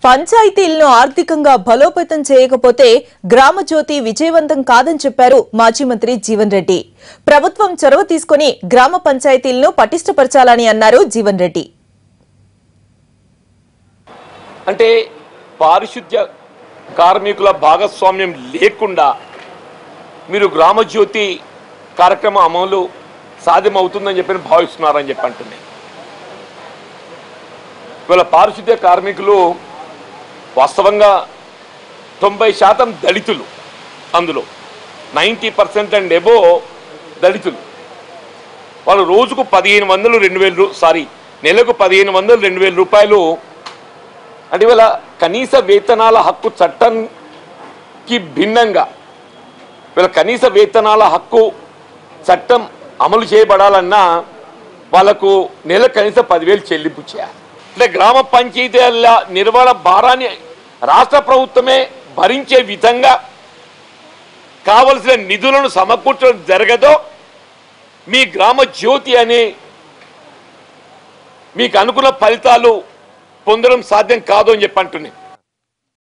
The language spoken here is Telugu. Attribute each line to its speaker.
Speaker 1: పంచాయతీలను ఆర్థికంగా బలోపేతం చేయకపోతే గ్రామ జ్యోతి విజయవంతం కాదని చెప్పారు మాజీ మంత్రి జీవన్ రెడ్డి. ప్రభుత్వం చొరవ తీసుకొని గ్రామ పంచాయతీలను పటిష్టపరచాలని అన్నారు జీవన్ రెడ్డి.
Speaker 2: అంటే పారిశుద్ధ్య కార్మికుల భాగస్వామ్యం లేకుండా మీరు గ్రామ జ్యోతి కార్యక్రమం అమలు సాధ్యమవుతుందని చెప్పి భావిస్తున్నారని చెప్పి అంటున్నాయి. ఇవాళ పారిశుద్ధ్య కార్మికులు వాస్తవంగా 90% దళితులు, అందులో 90% అండ్ ఎబో దళితులు. వాళ్ళు రోజుకు 1500 నెలకు 1500-2000 రూపాయలు. అంటే ఇవాళ కనీస వేతనాల హక్కు చట్టంకి భిన్నంగా వీళ్ళ కనీస వేతనాల హక్కు చట్టం అమలు చేయబడాలన్నా వాళ్ళకు నెల కనీస 10,000 చెల్లింపు చేయాలి. అంటే గ్రామ పంచాయతీల నిర్వహణ భారాన్ని రాష్ట్ర ప్రభుత్వమే భరించే విధంగా కావలసిన నిధులను సమకూర్చడం జరగదో మీ గ్రామ జ్యోతి అనే మీకు అనుకున్న ఫలితాలు పొందడం సాధ్యం కాదు అని చెప్పి అంటున్నాయి.